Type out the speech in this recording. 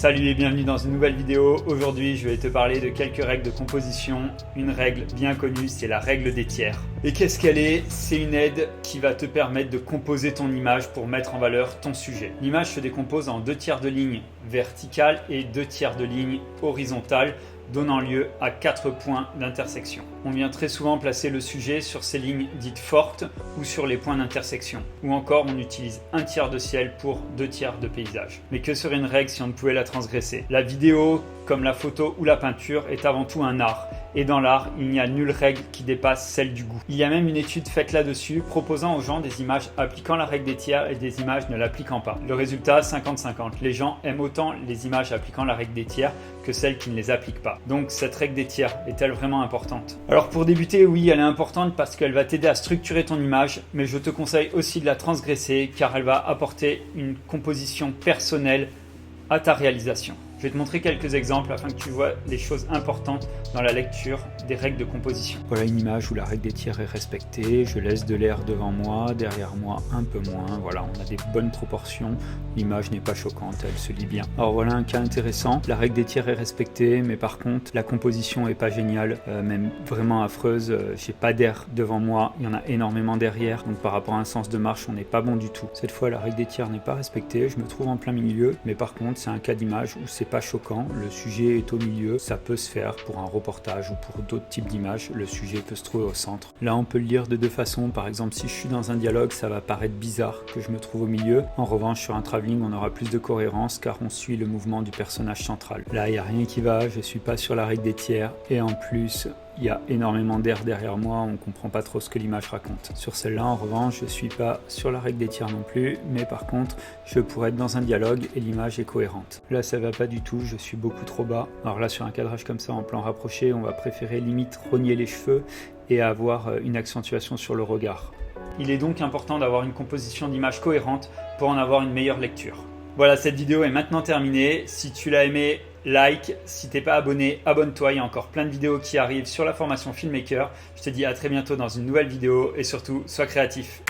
Salut et bienvenue dans une nouvelle vidéo. Aujourd'hui, je vais te parler de quelques règles de composition. Une règle bien connue, c'est la règle des tiers. Et qu'est-ce qu'elle est? C'est une aide qui va te permettre de composer ton image pour mettre en valeur ton sujet. L'image se décompose en 2 tiers de ligne verticale et 2 tiers de ligne horizontale, donnant lieu à 4 points d'intersection. On vient très souvent placer le sujet sur ces lignes dites fortes ou sur les points d'intersection. Ou encore, on utilise 1 tiers de ciel pour 2 tiers de paysage. Mais que serait une règle si on ne pouvait la transgresser? La vidéo, comme la photo ou la peinture, est avant tout un art. Et dans l'art, il n'y a nulle règle qui dépasse celle du goût. Il y a même une étude faite là-dessus, proposant aux gens des images appliquant la règle des tiers et des images ne l'appliquant pas. Le résultat, 50-50. Les gens aiment autant les images appliquant la règle des tiers que celles qui ne les appliquent pas. Donc cette règle des tiers est-elle vraiment importante? Alors pour débuter, oui, elle est importante parce qu'elle va t'aider à structurer ton image, mais je te conseille aussi de la transgresser car elle va apporter une composition personnelle à ta réalisation. Je vais te montrer quelques exemples afin que tu vois les choses importantes dans la lecture des règles de composition. Voilà une image où la règle des tiers est respectée. Je laisse de l'air devant moi, derrière moi un peu moins. Voilà, on a des bonnes proportions. L'image n'est pas choquante, elle se lit bien. Alors voilà un cas intéressant. La règle des tiers est respectée, mais par contre, la composition est pas géniale, même vraiment affreuse. J'ai pas d'air devant moi, il y en a énormément derrière. Donc par rapport à un sens de marche, on n'est pas bon du tout. Cette fois, la règle des tiers n'est pas respectée. Je me trouve en plein milieu, mais par contre, c'est un cas d'image où c'est pas choquant, le sujet est au milieu, ça peut se faire pour un reportage ou pour d'autres types d'images, le sujet peut se trouver au centre. Là on peut le lire de 2 façons, par exemple si je suis dans un dialogue ça va paraître bizarre que je me trouve au milieu, en revanche sur un travelling on aura plus de cohérence car on suit le mouvement du personnage central. Là il n'y a rien qui va, je suis pas sur la règle des tiers et en plus il y a énormément d'air derrière moi, on ne comprend pas trop ce que l'image raconte. Sur celle-là, en revanche, je ne suis pas sur la règle des tiers non plus, mais par contre, je pourrais être dans un dialogue et l'image est cohérente. Là, ça va pas du tout, je suis beaucoup trop bas. Alors là, sur un cadrage comme ça, en plan rapproché, on va préférer limite rogner les cheveux et avoir une accentuation sur le regard. Il est donc important d'avoir une composition d'image cohérente pour en avoir une meilleure lecture. Voilà, cette vidéo est maintenant terminée. Si tu l'as aimé, like. Si t'es pas abonné, abonne-toi. Il y a encore plein de vidéos qui arrivent sur la formation Filmmaker. Je te dis à très bientôt dans une nouvelle vidéo et surtout, sois créatif.